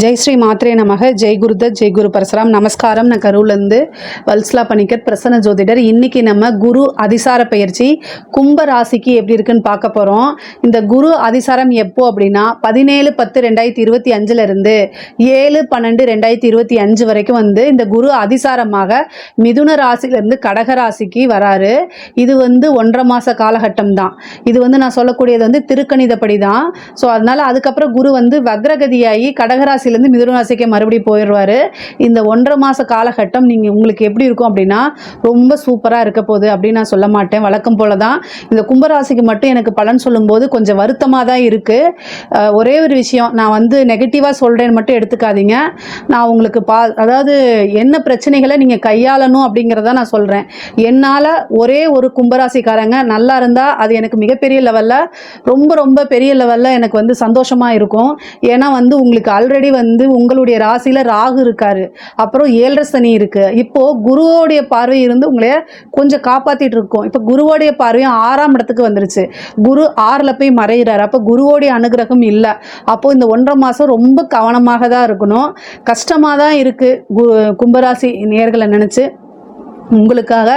ஜெய் ஸ்ரீ மாத்ரே நமக. ஜெய் குருதத், ஜெய் குரு பரசுராம். நமஸ்காரம். நான் கரூர்லேருந்து வல்சலா பணிக்கர், பிரசன்ன ஜோதிடர். இன்னைக்கு நம்ம குரு அதிசார பயிற்சி கும்ப ராசிக்கு எப்படி இருக்குன்னு பார்க்க போகிறோம். இந்த குரு அதிசாரம் எப்போ அப்படின்னா 17/10/2025 இருந்து 7/12/2025 வரைக்கும் இந்த குரு அதிசாரமாக மிதுன ராசியிலிருந்து கடக ராசிக்கு வராரு. இது 1.5 மாத காலகட்டம் தான். இது நான் சொல்லக்கூடியது திருக்கணிதப்படி தான். ஸோ அதனால அதுக்கப்புறம் குரு வக்ரகதியாகி கடகராசிலேருந்து மிதுன ராசிக்கு மறுபடியும் போயிடுவார். இந்த 1.5 மாத காலகட்டம் உங்களுக்கு எப்படி இருக்கும் அப்படின்னா ரொம்ப சூப்பராக இருக்க போகுது அப்படின்னு நான் சொல்ல மாட்டேன். வழக்கம் போல தான் இந்த கும்பராசிக்கு மட்டும் எனக்கு பலன் சொல்லும்போது கொஞ்சம் வருத்தமாக தான் இருக்குது. ஒரே ஒரு விஷயம், நான் நெகட்டிவாக சொல்கிறேன்னு மட்டும் எடுத்துக்காதீங்க. நான் உங்களுக்கு அதாவது என்ன பிரச்சனைகளை நீங்கள் கையாளணும் அப்படிங்கிறத நான் சொல்கிறேன். என்னால் ஒரே ஒரு கும்பராசிக்காரங்க நல்லா இருந்தால் அது எனக்கு மிகப்பெரிய லெவலில் ரொம்ப ரொம்ப பெரிய லெவலில் எனக்கு சந்தோஷமாக இருக்கும். ஏன்னா உங்களுக்கு ஆல்ரெடி உங்களுடைய ராசியில் ராகு இருக்காரு, அப்புறம் 7.5 சனி இருக்குது. இப்போது குருவோடைய பார்வை இருந்து உங்களைய கொஞ்சம் காப்பாற்றிட்டு இருக்கோம். இப்போ குருவோடைய பார்வையும் 6ஆம் இடத்துக்கு வந்துருச்சு. குரு 6ல் போய் மறைகிறார். அப்போ குருவோடைய அனுகிரகம் இல்லை. அப்போது இந்த 1.5 மாதம் ரொம்ப கவனமாக தான் இருக்கணும். கஷ்டமாக தான் இருக்குது. கும்பராசி நேர்களை நினச்சி உங்களுக்காக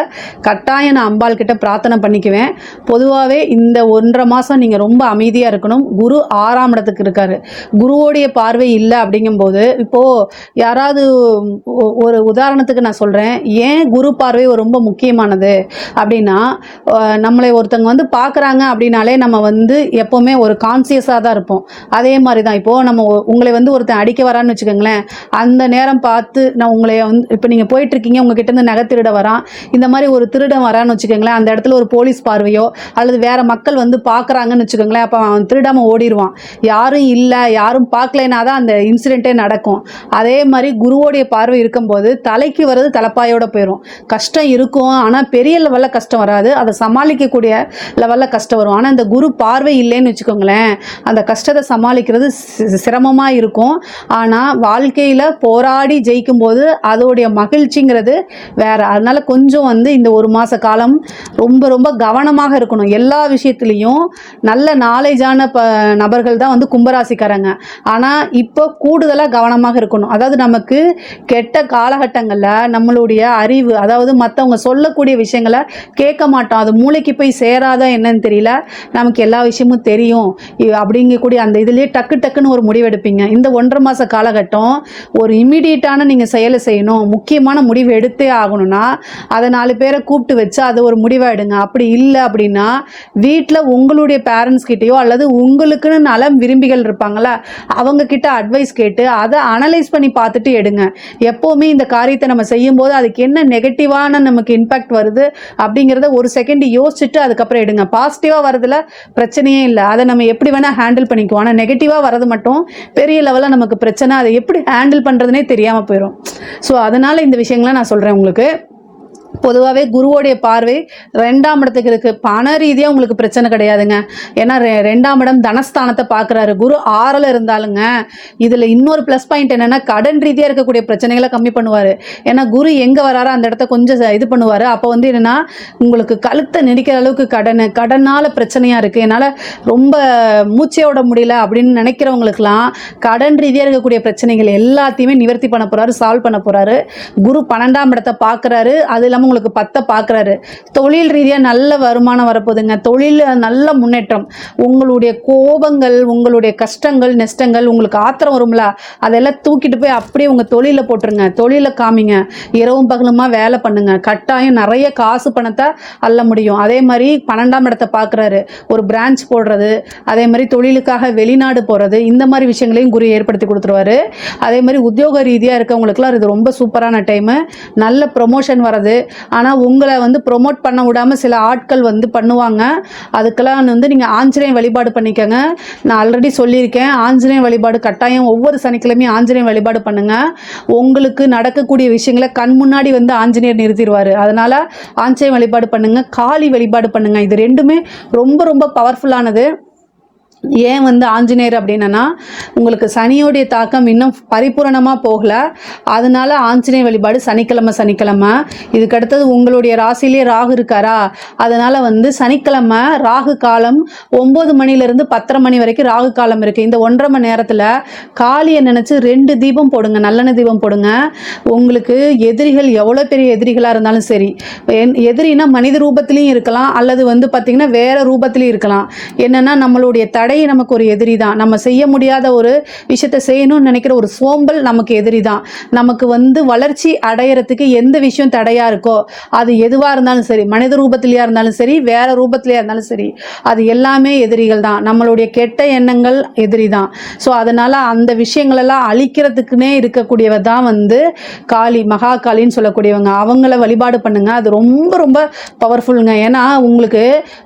கட்டாயம் நான் அம்பாள் கிட்ட பிரார்த்தனை பண்ணிக்குவேன். பொதுவாகவே இந்த 1.5 மாதம் நீங்கள் ரொம்ப அமைதியாக இருக்கணும். குரு 6ஆம் இடத்துக்கு இருக்காரு. குருவோடைய பார்வை இல்லை அப்படிங்கும்போது இப்போது யாராவது ஒரு உதாரணத்துக்கு நான் சொல்கிறேன், ஏன் குரு பார்வை ரொம்ப முக்கியமானது அப்படின்னா, நம்மளை ஒருத்தவங்க பார்க்குறாங்க அப்படின்னாலே நம்ம எப்போவுமே ஒரு கான்சியஸாக தான் இருப்போம். அதே மாதிரி தான் இப்போது நம்ம உங்களை ஒருத்தன் அடிக்க வரான்னு வச்சுக்கோங்களேன், அந்த நேரம் பார்த்து நான் உங்களை இப்போ நீங்கள் போயிட்டுருக்கீங்க, உங்ககிட்ட நகை திருட வரான், இந்த மாதிரி ஒரு திருடன் வரான்னு வச்சுக்கோங்களேன், அந்த இடத்துல ஒரு போலீஸ் பார்வையோ அல்லது வேற மக்கள் பார்க்குறாங்கன்னு வச்சுக்கோங்களேன், அப்போ அவன் திருடாமல் ஓடிடுவான். யாரும் இல்லை, யாரும் பார்க்கலைன்னா தான் அந்த இன்சிடென்ட்டே நடக்கும். அதே மாதிரி குருவோடைய பார்வை இருக்கும்போது தலைக்கு வர்றது தலைப்பாயோட போயிடும். கஷ்டம் இருக்கும், ஆனால் பெரிய லெவலில் கஷ்டம் வராது. அதை சமாளிக்கக்கூடிய லெவலில் கஷ்டம் வரும். ஆனால் இந்த குரு பார்வை இல்லைன்னு வச்சுக்கோங்களேன், அந்த கஷ்டத்தை சமாளிக்கிறது சிரமமாக இருக்கும். ஆனால் வாழ்க்கையில் போராடி ஜெயிக்கும் போது அதோடைய மகிழ்ச்சிங்கிறது வேற. அதனால கொஞ்சம் இந்த 1 மாத காலம் ரொம்ப ரொம்ப கவனமாக இருக்கணும். எல்லா விஷயத்துலையும் நல்ல நாலேஜான நபர்கள் தான் கும்பராசிக்காரங்க. ஆனால் இப்போ கூடுதலாக கவனமாக இருக்கணும். அதாவது நமக்கு கெட்ட காலகட்டங்களில் நம்மளுடைய அறிவு, அதாவது மற்றவங்க சொல்லக்கூடிய விஷயங்களை கேட்க மாட்டோம். அது மூளைக்கு போய் சேராத என்னன்னு தெரியல, நமக்கு எல்லா விஷயமும் தெரியும் அப்படிங்கக்கூடிய அந்த இதுலேயே டக்குன்னு ஒரு முடிவெடுப்பீங்க. இந்த 1.5 மாத காலகட்டம் ஒரு இம்மிடியட்டான நீங்கள் செயலை செய்யணும். முக்கியமான முடிவு எடுத்தே ஆகணும்னா அதை 4 பேரை கூப்பிட்டு வச்சு அதை ஒரு முடிவாக எடுங்க. அப்படி இல்லை அப்படின்னா வீட்டில் உங்களுடைய பேரண்ட்ஸ் கிட்டேயோ அல்லது உங்களுக்குன்னு நலம் விரும்பிகள் இருப்பாங்களா, அவங்க கிட்ட அட்வைஸ் கேட்டு அதை அனலைஸ் பண்ணி பார்த்துட்டு எடுங்க. எப்போவுமே இந்த காரியத்தை நம்ம செய்யும்போது அதுக்கு என்ன நெகட்டிவான நமக்கு இம்பேக்ட் வருது அப்படிங்கிறத ஒரு செகண்ட் யோசிச்சுட்டு அதுக்கப்புறம் எடுங்க. பாசிட்டிவாக வரதுல பிரச்சனையே இல்லை, அதை நம்ம எப்படி வேணால் ஹேண்டில் பண்ணிக்குவோம். ஆனால் நெகட்டிவாக வரது மட்டும் பெரிய லெவலில் நமக்கு பிரச்சனை, அதை எப்படி ஹேண்டில் பண்ணுறதுனே தெரியாமல் போயிடும். ஸோ அதனால் இந்த விஷயங்களை நான் சொல்கிறேன். உங்களுக்கு பொதுவாகவே குருவோடைய பார்வை 2ஆம் இடத்துக்கு இருக்குது. பண ரீதியாக உங்களுக்கு பிரச்சனை கிடையாதுங்க. ஏன்னா 2ஆம் இடம் தனஸ்தானத்தை பார்க்குறாரு. குரு 6ல் இருந்தாலுங்க இதில் இன்னொரு ப்ளஸ் பாயிண்ட் என்னென்னா கடன் ரீதியாக இருக்கக்கூடிய பிரச்சனைகளை கம்மி பண்ணுவார். ஏன்னா குரு எங்கே வராரோ அந்த இடத்த கொஞ்சம் இது பண்ணுவார். அப்போ என்னென்னா உங்களுக்கு கழுத்தை நெடிக்கிற அளவுக்கு கடனால் பிரச்சனையாக இருக்குது, என்னால் ரொம்ப மூச்சையோட முடியல அப்படின்னு நினைக்கிறவங்களுக்கெல்லாம் கடன் ரீதியாக இருக்கக்கூடிய பிரச்சனைகள் எல்லாத்தையுமே நிவர்த்தி பண்ண போகிறாரு, சால்வ் பண்ண போகிறாரு. குரு 12ஆம் இடத்தை பார்க்குறாரு. அது இல்லாமல் உங்களுக்கு 10 பார்க்குறாரு. தொழில் ரீதியாக நல்ல வருமானம் வரப்போகுதுங்க. தொழில் நல்ல முன்னேற்றம். உங்களுடைய கோபங்கள், உங்களுடைய கஷ்டங்கள், நஷ்டங்கள், உங்களுக்கு ஆத்திரம் வரும்ல, அதெல்லாம் தூக்கிட்டு போய் அப்படியே உங்கள் தொழிலில் போட்டுருங்க. தொழிலை காமிங்க. இரவும் பகலுமா வேலை பண்ணுங்க. கட்டாயம் நிறைய காசு பணத்தை அள்ள முடியும். அதே மாதிரி 12ஆம் இடத்தை பார்க்குறாரு. ஒரு பிரான்ச் போடுறது, அதே மாதிரி தொழிலுக்காக வெளிநாடு போகிறது, இந்த மாதிரி விஷயங்களையும் குரு ஏற்படுத்தி கொடுத்துருவாரு. அதே மாதிரி உத்தியோக ரீதியாக இருக்கவங்களுக்குலாம் இது ரொம்ப சூப்பரான டைமு. நல்ல ப்ரொமோஷன் வரது. ஆனால் உங்களை ப்ரொமோட் பண்ண விடாமல் சில ஆட்கள் பண்ணுவாங்க. அதுக்கெல்லாம் நீங்கள் ஆஞ்சநேய வழிபாடு பண்ணிக்கோங்க. நான் ஆல்ரெடி சொல்லியிருக்கேன், ஆஞ்சநேய வழிபாடு கட்டாயம் ஒவ்வொரு சனிக்கிழமையும் ஆஞ்சநேய வழிபாடு பண்ணுங்கள். உங்களுக்கு நடக்கக்கூடிய விஷயங்களை கண் முன்னாடி ஆஞ்சநேயர் நிறுத்திடுவார். அதனால் ஆஞ்சநேய வழிபாடு பண்ணுங்கள், காளி வழிபாடு பண்ணுங்கள். இது ரெண்டுமே ரொம்ப ரொம்ப பவர்ஃபுல்லானது. ஏன் வந்து ஆஞ்சநேயர் அப்படின்னா உங்களுக்கு சனியோடைய தாக்கம் இன்னும் பரிபூரணமாக போகல, அதனால ஆஞ்சநேயர் வழிபாடு சனிக்கிழமை. இதுக்கடுத்தது உங்களுடைய ராசியிலே ராகு இருக்காரா, அதனால் வந்து சனிக்கிழமை ராகு காலம் 9 மணிலேருந்து 10:30 மணி வரைக்கும் ராகு காலம் இருக்குது. இந்த 1.5 மணி நேரத்தில் காளியை நினச்சி 2 தீபம் போடுங்க, நல்லெண்ணெய் தீபம் போடுங்க. உங்களுக்கு எதிரிகள் எவ்வளோ பெரிய எதிரிகளாக இருந்தாலும் சரி, எதிரினா மனித ரூபத்திலையும் இருக்கலாம், அல்லது வந்து பார்த்திங்கன்னா வேறு ரூபத்திலையும் இருக்கலாம். என்னென்னா நம்மளுடைய தடை நமக்கு ஒரு எதிரி தான். நம்ம செய்ய முடியாத ஒரு விஷயத்தை செய்யணும்னு நினைக்கிற ஒரு சோம்பல் நமக்கு எதிரி தான். நமக்கு வந்து வளர்ச்சி அடையிறதுக்கு எந்த விஷயம் தடையா இருக்கோ, அது எதுவாக இருந்தாலும் சரி, மனித ரூபத்திலேயா இருந்தாலும் சரி, வேற ரூபத்திலேயா இருந்தாலும் சரி, அது எல்லாமே எதிரிகள் தான். நம்மளுடைய கெட்ட எண்ணங்கள் எதிரி தான். ஸோ அதனால அந்த விஷயங்களெல்லாம் அழிக்கிறதுக்குன்னே இருக்கக்கூடியவ தான் வந்து காளி, மகா காளின்னு சொல்லக்கூடியவங்க. அவங்கள வழிபாடு பண்ணுங்க, அது ரொம்ப ரொம்ப பவர்ஃபுல்லுங்க. ஏன்னா உங்களுக்கு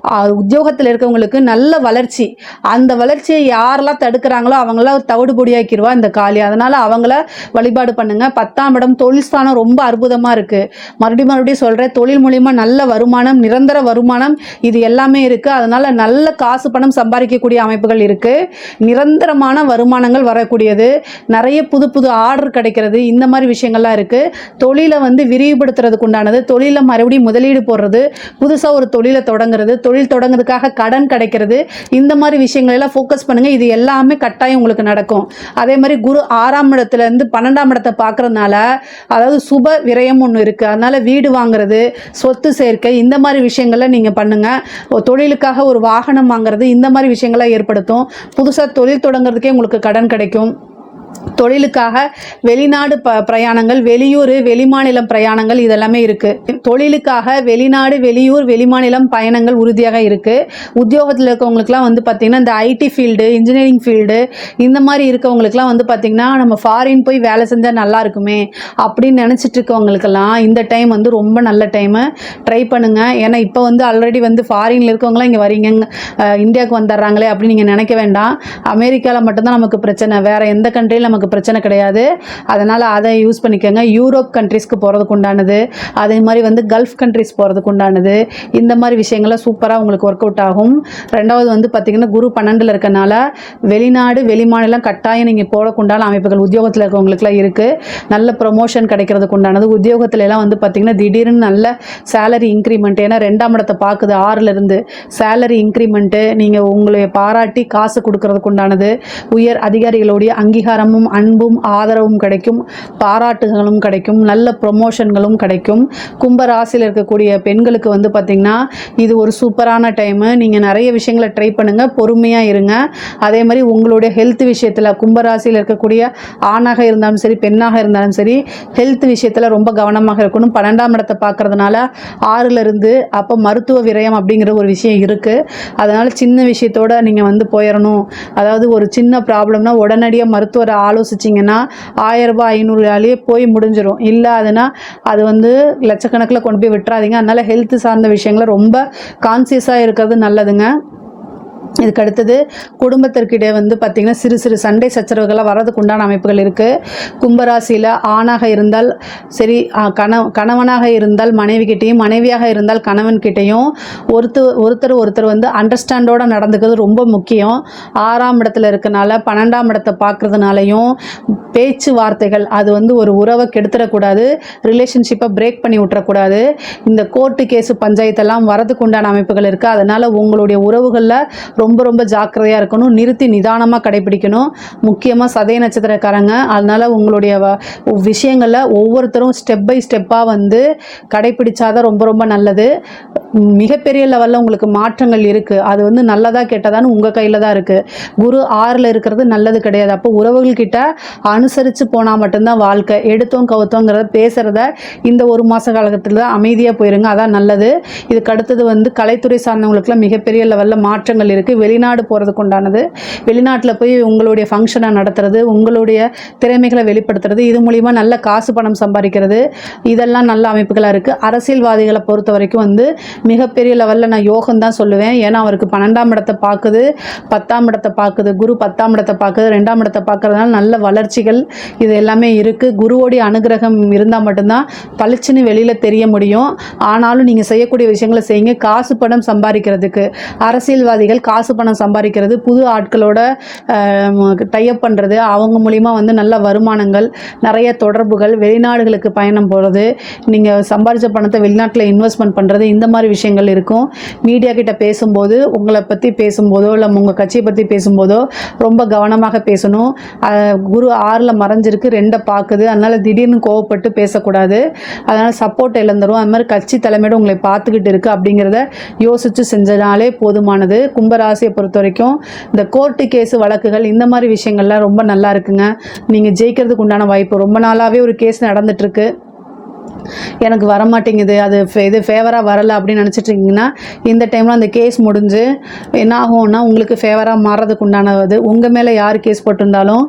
உத்தியோகத்தில் இருக்கவங்களுக்கு நல்ல வளர்ச்சி, அந்த வளர்ச்சியை யாரெல்லாம் தடுக்கிறாங்களோ அவங்களாம் தவிடு பொடியாக்கிடுவா இந்த காளி. அதனால் அவங்கள வழிபாடு பண்ணுங்கள். 10ஆம் இடம் தொழில் ஸ்தானம் ரொம்ப அற்புதமாக இருக்குது. மறுபடியும் சொல்கிறேன், தொழில் மூலிமா நல்ல வருமானம், நிரந்தர வருமானம், இது எல்லாமே இருக்குது. அதனால் நல்ல காசு பணம் சம்பாதிக்கக்கூடிய அமைப்புகள் இருக்குது. நிரந்தரமான வருமானங்கள் வரக்கூடியது, நிறைய புது புது ஆர்டர் கிடைக்கிறது, இந்த மாதிரி விஷயங்கள்லாம் இருக்குது. தொழிலை வந்து விரிவுபடுத்துறதுக்கு உண்டானது, தொழிலில் மறுபடியும் முதலீடு போடுறது, புதுசாக ஒரு தொழிலை தொடங்குறது, தொழில் தொடங்குறதுக்காக கடன் கிடைக்கிறது, இந்த மாதிரி விஷயங்கள் எல்லாம் ஃபோக்கஸ் பண்ணுங்க. இது எல்லாமே கட்டாயம் உங்களுக்கு நடக்கும். அதே மாதிரி குரு 6ஆம் இடத்துல இருந்து 12ஆம் இடத்தை பார்க்கறதுனால, அதாவது சுப விரயம் ஒன்று இருக்கு. அதனால வீடு வாங்குறது, சொத்து சேர்க்கை, இந்த மாதிரி விஷயங்களை நீங்க பண்ணுங்க. தொழிலுக்காக ஒரு வாகனம் வாங்குறது, இந்த மாதிரி விஷயங்களை ஏற்படுத்தும். புதுசாக தொழில் தொடங்குறதுக்கே உங்களுக்கு கடன் கிடைக்கும். தொழிலுக்காக வெளிநாடு பிரயாணங்கள், வெளியூர் வெளிமாநிலம் பிரயாணங்கள், இதெல்லாமே இருக்குது. தொழிலுக்காக வெளிநாடு வெளியூர் வெளிமாநிலம் பயணங்கள் உறுதியாக இருக்குது. உத்தியோகத்தில் இருக்கவங்களுக்குலாம் வந்து பார்த்திங்கன்னா இந்த ஐடி ஃபீல்டு, இன்ஜினியரிங் ஃபீல்டு, இந்த மாதிரி இருக்கவங்களுக்குலாம் வந்து பார்த்திங்கன்னா நம்ம ஃபாரின் போய் வேலை செஞ்சால் நல்லா இருக்குமே அப்படின்னு நினச்சிட்டு இருக்கவங்களுக்கெல்லாம் இந்த டைம் வந்து ரொம்ப நல்ல டைமு. ட்ரை பண்ணுங்கள். ஏன்னா இப்போ வந்து ஆல்ரெடி வந்து ஃபாரினில் இருக்கவங்களாம் இங்கே வரீங்க, இந்தியாவுக்கு வந்துடுறாங்களே அப்படின்னு நீங்கள் நினைக்க வேண்டாம். அமெரிக்காவில் மட்டும்தான் நமக்கு பிரச்சனை, வேறு எந்த கண்ட்ரியில் நமக்கு பிரச்சனை கிடையாது. அதனால் அதை யூஸ் பண்ணிக்கோங்க. யூரோப் கண்ட்ரிஸ்க்கு போகிறதுக்கு உண்டானது, அதே மாதிரி வந்து கல்ஃப் கண்ட்ரிஸ் போகிறதுக்கு உண்டானது, இந்த மாதிரி விஷயங்கள்லாம் சூப்பராக உங்களுக்கு ஒர்க் அவுட் ஆகும். ரெண்டாவது வந்து பார்த்திங்கன்னா குரு 12ல் இருக்கனால வெளிநாடு வெளிமாநிலம் கட்டாயம் நீங்கள் போகிறதுக்கு உண்டான அமைப்புகள் உத்தியோகத்தில் இருக்கவங்களுக்குலாம் இருக்குது. நல்ல ப்ரொமோஷன் கிடைக்கிறதுக்கு உண்டானது. உத்தியோகத்துல எல்லாம் வந்து பார்த்திங்கன்னா திடீர்னு நல்ல சேலரி இன்க்ரிமெண்ட், ஏன்னா 2ஆம் இடத்தை பார்க்குது 6லேருந்து, சேலரி இன்க்ரிமெண்ட்டு, நீங்கள் உங்களை பாராட்டி காசு கொடுக்கறதுக்கு உண்டானது, உயர் அதிகாரிகளுடைய அங்கீகாரமும் அன்பும் ஆதரவும் கிடைக்கும், பாராட்டுகளும் கிடைக்கும், நல்ல ப்ரொமோஷன்களும் கிடைக்கும். கும்ப ராசியில் இருக்கக்கூடிய பெண்களுக்கு வந்து பார்த்திங்கன்னா இது ஒரு சூப்பரான டைமு. நீங்கள் நிறைய விஷயங்களை ட்ரை பண்ணுங்கள், பொறுமையாக இருங்க. அதே மாதிரி உங்களுடைய ஹெல்த் விஷயத்தில், கும்பராசியில் இருக்கக்கூடிய ஆணாக இருந்தாலும் சரி பெண்ணாக இருந்தாலும் சரி, ஹெல்த் விஷயத்தில் ரொம்ப கவனமாக இருக்கணும். 12ஆம் இடத்தை பார்க்கறதுனால 6லேருந்து அப்போ மருத்துவ விரயம் அப்படிங்கிற ஒரு விஷயம் இருக்குது. அதனால் சின்ன விஷயத்தோடு நீங்கள் வந்து போயிடணும். அதாவது ஒரு சின்ன ப்ராப்ளம்னா உடனடியாக மருத்துவரை ஆலோசிச்சிங்கன்னா 1000 ரூபாய் 500 ரூபாயிலே போய் முடிஞ்சிடும். இல்லாதுன்னா அது வந்து லட்சக்கணக்கில் கொண்டு போய் விட்டுறாதீங்க. அதனால் ஹெல்த் சார்ந்த விஷயங்களை ரொம்ப கான்சியஸாக இருக்கிறது நல்லதுங்க. இதுக்கு அடுத்தது குடும்பத்திற்கிடையே வந்து பார்த்திங்கன்னா சிறு சிறு சண்டை சச்சரவுகளாக வரதுக்கு உண்டான அமைப்புகள் இருக்குது. கும்பராசியில் ஆணாக இருந்தால் சரி, கணவனாக இருந்தால் மனைவிக்கிட்டேயும், மனைவியாக இருந்தால் கணவன்கிட்டையும் ஒருத்தர் வந்து அண்டர்ஸ்டாண்டோடு நடந்துக்கிறது ரொம்ப முக்கியம். 6ஆம் இடத்துல இருக்கனால 12ஆம் இடத்தை பார்க்குறதுனாலையும் பேச்சுவார்த்தைகள், அது வந்து ஒரு உறவை கெடுத்துடக்கூடாது, ரிலேஷன்ஷிப்பை பிரேக் பண்ணி விட்டுறக்கூடாது. இந்த கோர்ட்டு கேஸு பஞ்சாயத்தெல்லாம் வரதுக்கு உண்டான அமைப்புகள் இருக்குது. அதனால் உங்களுடைய உறவுகளில் ரொம்ப ரொம்ப ஜாக்கிரதையாக இருக்கணும், நிறுத்தி நிதானமாக கடைபிடிக்கணும். முக்கியமாக சதய நட்சத்திரக்காரங்க, அதனால் உங்களுடைய விஷயங்களில் ஒவ்வொருத்தரும் ஸ்டெப் பை ஸ்டெப்பாக வந்து கடைபிடிச்சாதான் ரொம்ப ரொம்ப நல்லது. மிகப்பெரிய லெவலில் உங்களுக்கு மாற்றங்கள் இருக்குது. அது வந்து நல்லதாக கெட்டதான்னு உங்கள் கையில் தான் இருக்குது. குரு 6ல் இருக்கிறது நல்லது கிடையாது. அப்போ உறவுகள்கிட்ட அனுசரித்து போனால் மட்டும்தான் வாழ்க்கை. எடுத்தோம் கவுத்தோங்கிறத பேசுகிறத இந்த ஒரு மாத காலகட்டத்தில் அமைதியாக போயிருங்க, அதான் நல்லது. இதுக்கு அடுத்தது வந்து கலைத்துறை சார்ந்தவங்களுக்குலாம் மிகப்பெரிய லெவலில் மாற்றங்கள் இருக்குது. வெளிநாடு போகிறதுக்கு உண்டானது, வெளிநாட்டில் போய் உங்களுடைய ஃபங்க்ஷனை நடத்துறது, உங்களுடைய திறமைகளை வெளிப்படுத்துறது, இது மூலிமா நல்ல காசு பணம் சம்பாதிக்கிறது, இதெல்லாம் நல்ல அமைப்புகளாக இருக்குது. அரசியல்வாதிகளை பொறுத்த வரைக்கும் வந்து மிகப்பெரிய லெவலில் நான் யோகம் தான் சொல்லுவேன். ஏன்னா அவருக்கு 12ஆம் இடத்தை பார்க்குது, 10ஆம் இடத்தை பார்க்குது, குரு 10ஆம் இடத்தை பார்க்குது, 2ஆம் இடத்தை பார்க்கறதுனால நல்ல வளர்ச்சிகள் இது எல்லாமே இருக்குது. குருவோடைய அனுகிரகம் இருந்தால் மட்டும்தான் பளிச்சுன்னு வெளியில் தெரிய முடியும். ஆனாலும் நீங்கள் செய்யக்கூடிய விஷயங்களை செய்யுங்க, காசு பணம் சம்பாதிக்கிறதுக்கு. அரசியல்வாதிகள் காசு காசு பணம் சம்பாதிக்கிறது, புது ஆட்களோட டைப் பண்ணுறது, அவங்க மூலிமா வந்து நல்ல வருமானங்கள், நிறைய தொடர்புகள், வெளிநாடுகளுக்கு பயணம் போகிறது, நீங்கள் சம்பாதிச்ச பணத்தை வெளிநாட்டில் இன்வெஸ்ட்மெண்ட் பண்ணுறது, இந்த மாதிரி விஷயங்கள் இருக்கும். மீடியா கிட்ட பேசும்போது உங்களை பற்றி பேசும்போதோ இல்லை உங்கள் கட்சியை பற்றி பேசும்போதோ ரொம்ப கவனமாக பேசணும். குரு 6ல் மறைஞ்சிருக்கு, 2 பார்க்குது. அதனால் திடீர்னு கோவப்பட்டு பேசக்கூடாது. அதனால் சப்போர்ட் இழந்துடும். அது மாதிரி கட்சி தலைமையோடு உங்களை பார்த்துக்கிட்டு இருக்குது அப்படிங்கிறத யோசித்து செஞ்சனாலே போதுமானது. கும்பராசியை பொறுத்த வரைக்கும் இந்த கோர்ட்டு கேஸு வழக்குகள் இந்த மாதிரி விஷயங்கள்லாம் ரொம்ப நல்லா இருக்குங்க. நீங்கள் ஜெயிக்கிறதுக்கு உண்டான வாய்ப்பு. ரொம்ப நாளாகவே ஒரு கேஸ் நடந்துகிட்ருக்கு, எனக்கு வரமாட்டேங்குது, அது இது ஃபேவராக வரலை அப்படின்னு நினச்சிட்ருக்கீங்கன்னா இந்த டைமில் அந்த கேஸ் முடிஞ்சு என்ன ஆகும்னா உங்களுக்கு ஃபேவராக மாறுறதுக்கு உண்டானது. உங்கள் மேலே யார் கேஸ் போட்டிருந்தாலும்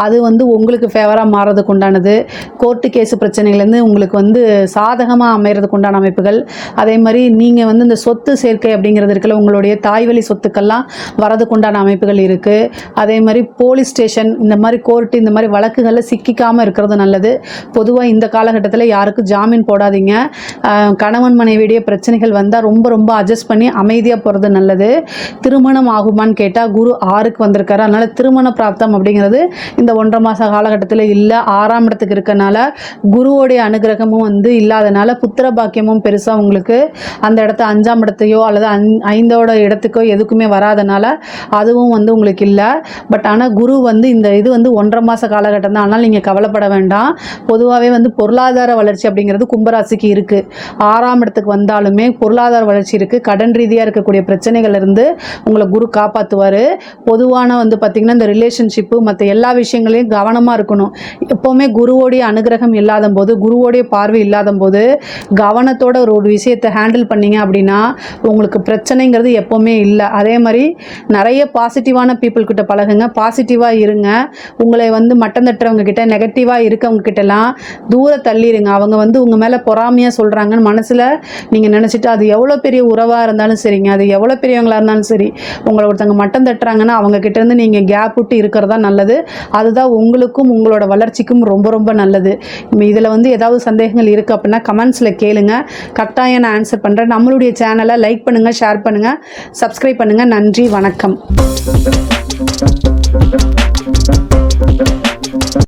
அது வந்து உங்களுக்கு ஃபேவராக மாறுறதுக்கு உண்டானது. கோர்ட்டு கேஸு பிரச்சனைகள்லேருந்து உங்களுக்கு வந்து சாதகமாக அமைகிறதுக்கு உண்டான அமைப்புகள். அதே மாதிரி நீங்கள் வந்து இந்த சொத்து சேர்க்கை அப்படிங்கிறது இருக்குல்ல, உங்களுடைய தாய்வழி சொத்துக்கள்லாம் வரதுக்கு உண்டான அமைப்புகள் இருக்குது. அதே மாதிரி போலீஸ் ஸ்டேஷன் இந்த மாதிரி கோர்ட்டு இந்த மாதிரி வழக்குகளில் சிக்கிக்காமல் இருக்கிறது நல்லது. பொதுவாக இந்த காலகட்டத்தில் யாருக்கும் ஜாமீன் போடாதீங்க. கணவன் மனைவியுடைய பிரச்சனைகள் வந்தால் ரொம்ப அட்ஜஸ்ட் பண்ணி அமைதியாக போகிறது நல்லது. திருமணம் ஆகுமான்னு கேட்டால் குரு 6க்கு வந்திருக்காரு. அதனால் திருமண பிராப்தம் அப்படிங்கிறது இந்த 1.5 மாத காலகட்டத்தில் இல்லை. 6ஆம் இடத்துக்கு இருக்கனால குருவோடைய அனுகிரகமும் வந்து இல்லாதனால புத்திர பாக்கியமும் பெருசாக உங்களுக்கு அந்த இடத்த 5ஆம் இடத்தையோ அல்லது 5ஓட இடத்துக்கோ எதுக்குமே வராதனால அதுவும் வந்து உங்களுக்கு இல்லை. பட் ஆனால் குரு வந்து இந்த இது வந்து 1.5 மாத காலகட்டம் தான். அதனால் நீங்கள் கவலைப்பட வேண்டாம். பொதுவாகவே வந்து பொருளாதார வளர்ச்சி அப்படிங்கிறது கும்பராசிக்கு இருக்குது. 6ஆம் இடத்துக்கு வந்தாலுமே பொருளாதார வளர்ச்சி இருக்குது. கடன் ரீதியாக இருக்கக்கூடிய பிரச்சனைகள் இருந்து உங்களை குரு காப்பாற்றுவார். பொதுவான வந்து பார்த்திங்கன்னா இந்த ரிலேஷன்ஷிப்பு மற்ற எல்லா விஷயங்களையும் கவனமாக இருக்கணும். எப்போவுமே குருவோடைய அனுகிரகம் இல்லாத போது, குருவோடைய பார்வை இல்லாத போது கவனத்தோட ஒரு விஷயத்தை ஹேண்டில் பண்ணிங்க அப்படின்னா உங்களுக்கு பிரச்சனைங்கிறது எப்போவுமே இல்லை. அதே மாதிரி நிறைய பாசிட்டிவான பீப்புள் கிட்ட பழகுங்க, பாசிட்டிவாக இருங்க. உங்களை வந்து மட்டம் தட்டுறவங்க கிட்ட, நெகட்டிவாக இருக்கவங்க கிட்டலாம் தூர தள்ளிடுங்க. அவங்க வந்து உங்கள் மேலே பொறாமையாக சொல்கிறாங்கன்னு மனசில் நீங்கள் நினச்சிட்டு, அது எவ்வளோ பெரிய உறவாக இருந்தாலும் சரிங்க, அது எவ்வளோ பெரியவங்களாக இருந்தாலும் சரி, உங்களை ஒருத்தவங்க மட்டம் தட்டுறாங்கன்னா அவங்க கிட்டேருந்து நீங்கள் கேப் விட்டு இருக்கிறதா நல்லது. அதுதான் உங்களுக்கும் உங்களோட வளர்ச்சிக்கும் ரொம்ப நல்லது. இதில் வந்து ஏதாவது சந்தேகங்கள் இருக்குது அப்படின்னா கமெண்ட்ஸில் கேளுங்க, கரெக்டாக நான் ஆன்சர் பண்ணுறேன். நம்மளுடைய சேனலை லைக் பண்ணுங்கள், ஷேர் பண்ணுங்கள், சப்ஸ்கிரைப் பண்ணுங்கள். நன்றி, வணக்கம்.